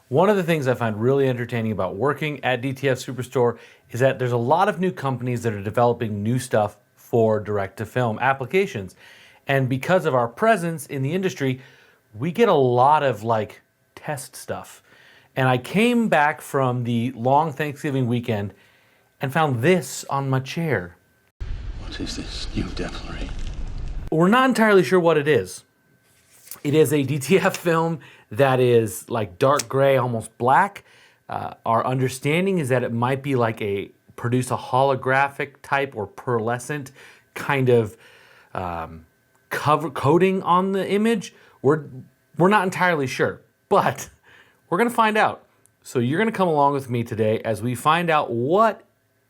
One of the things I find really entertaining about working at DTF Superstore is that there's a lot of new companies that are developing new stuff for direct-to-film applications. And because of our presence in the industry, we get a lot of like test stuff. And I came back from the long Thanksgiving weekend and found this on my chair. What is this new devilry? We're not entirely sure what it is. It is a DTF film that is like dark gray, almost black. Our understanding is that it might be like produce a holographic type or pearlescent kind of coating on the image. We're not entirely sure, but we're gonna find out. So you're gonna come along with me today as we find out what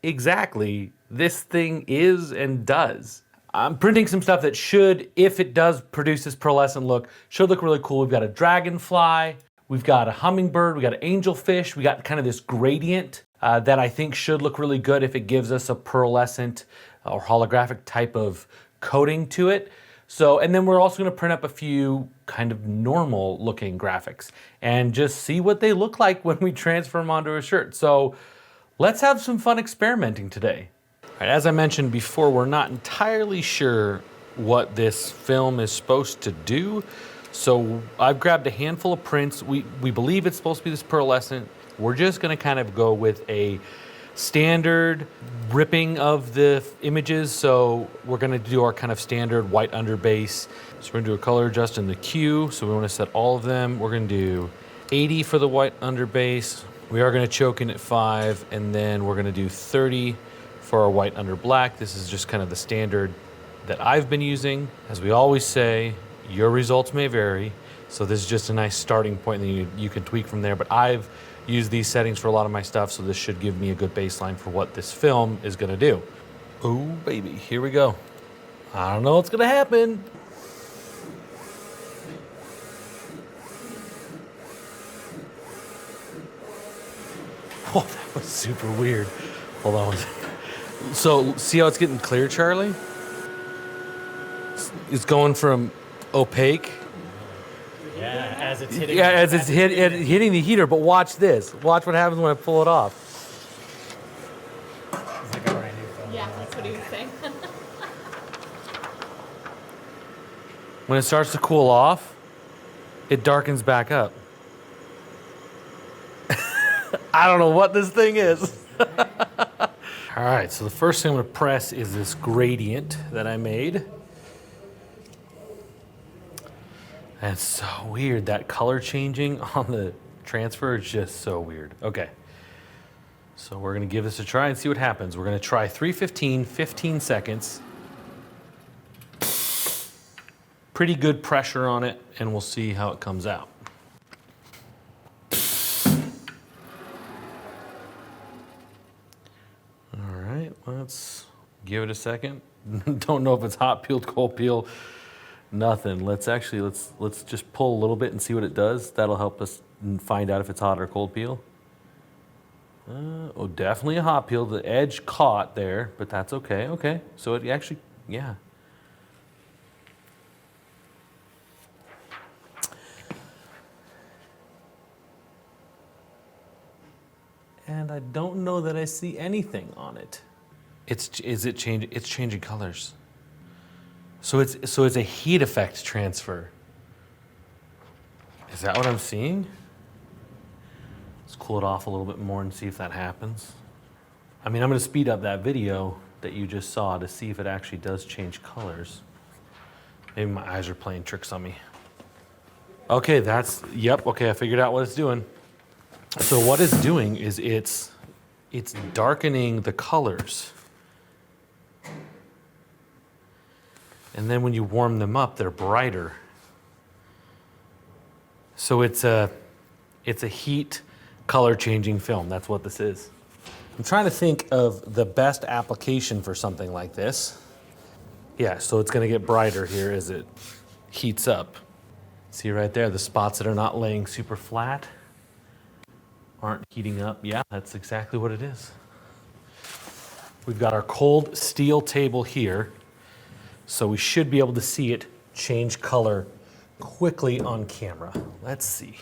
exactly this thing is and does. I'm printing some stuff that should, if it does produce this pearlescent look, should look really cool. We've got a dragonfly, we've got a hummingbird, we got an angelfish, we got kind of this gradient that I think should look really good if it gives us a pearlescent or holographic type of coating to it. So, and then we're also gonna print up a few kind of normal looking graphics and just see what they look like when we transfer them onto a shirt. So let's have some fun experimenting today. All right, as I mentioned before, we're not entirely sure what this film is supposed to do. So I've grabbed a handful of prints. We believe it's supposed to be this pearlescent. We're just gonna kind of go with a standard ripping of the images. So we're gonna do our kind of standard white underbase. So we're gonna do a color adjust in the Q. So we wanna set all of them. We're gonna do 80 for the white underbase. We are gonna choke in at 5, and then we're gonna do 30 for our white under black. This is just kind of the standard that I've been using. As we always say, your results may vary. So this is just a nice starting point, and then you can tweak from there. But I've used these settings for a lot of my stuff, so this should give me a good baseline for what this film is gonna do. Oh baby, here we go. I don't know what's gonna happen. Oh, that was super weird. Hold on one second. So, see how it's getting clear, Charlie? It's going from opaque. Yeah, as it's hitting. Yeah, as it's hitting the heater. But watch this. Watch what happens when I pull it off. It's like a brand new film. Yeah, that's what he was saying. When it starts to cool off, it darkens back up. I don't know what this thing is. All right, so the first thing I'm gonna press is this gradient that I made. And it's so weird, that color changing on the transfer is just so weird. Okay, so we're gonna give this a try and see what happens. We're gonna try 315, 15 seconds. Pretty good pressure on it, and we'll see how it comes out. Let's give it a second. Don't know if it's hot peeled, cold peel, nothing. Let's just pull a little bit and see what it does. That'll help us find out if it's hot or cold peel. Oh, definitely a hot peel. The edge caught there, but that's okay. Okay, so it actually, yeah. And I don't know that I see anything on it. It's changing colors. So it's a heat effect transfer. Is that what I'm seeing? Let's cool it off a little bit more and see if that happens. I mean, I'm gonna speed up that video that you just saw to see if it actually does change colors. Maybe my eyes are playing tricks on me. Okay, yep, okay, I figured out what it's doing. So what it's doing is it's darkening the colors. And then when you warm them up, they're brighter. So it's a heat color changing film. That's what this is. I'm trying to think of the best application for something like this. Yeah, so it's gonna get brighter here as it heats up. See right there, the spots that are not laying super flat aren't heating up. Yeah, that's exactly what it is. We've got our cold steel table here, so we should be able to see it change color quickly on camera. Let's see.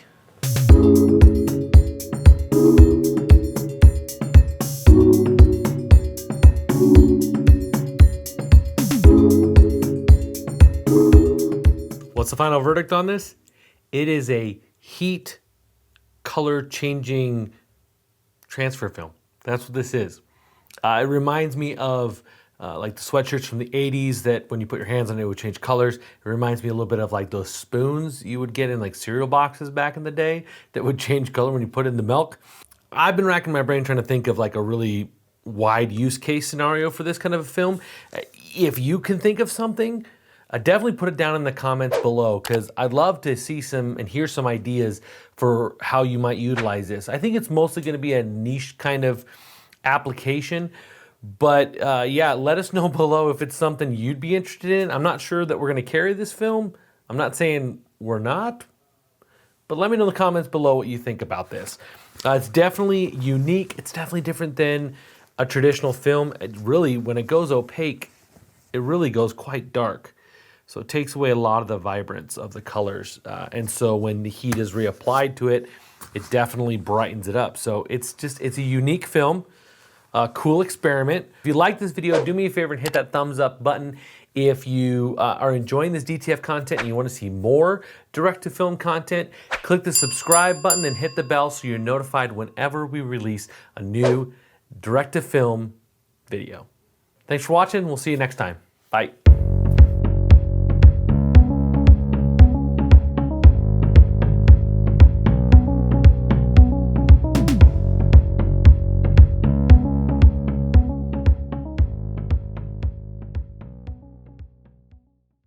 the final verdict on this? It is a heat color changing transfer film. That's what this is. It reminds me of like the sweatshirts from the 80s that when you put your hands on it, it would change colors. It reminds me a little bit of like those spoons you would get in like cereal boxes back in the day that would change color when you put in the milk. I've been racking my brain trying to think of like a really wide use case scenario for this kind of a film. If you can think of something, definitely put it down in the comments below, because I'd love to see some and hear some ideas for how you might utilize this. I think it's mostly going to be a niche kind of application, but yeah, let us know below if it's something you'd be interested in. I'm not sure that we're going to carry this film. I'm not saying we're not, but let me know in the comments below what you think about this. It's definitely unique. It's definitely different than a traditional film. It really, when it goes opaque, it really goes quite dark. So it takes away a lot of the vibrance of the colors. And so when the heat is reapplied to it, it definitely brightens it up. So it's a unique film, a cool experiment. If you like this video, do me a favor and hit that thumbs up button. If you are enjoying this DTF content and you want to see more direct-to-film content, click the subscribe button and hit the bell so you're notified whenever we release a new direct-to-film video. Thanks for watching. We'll see you next time. Bye.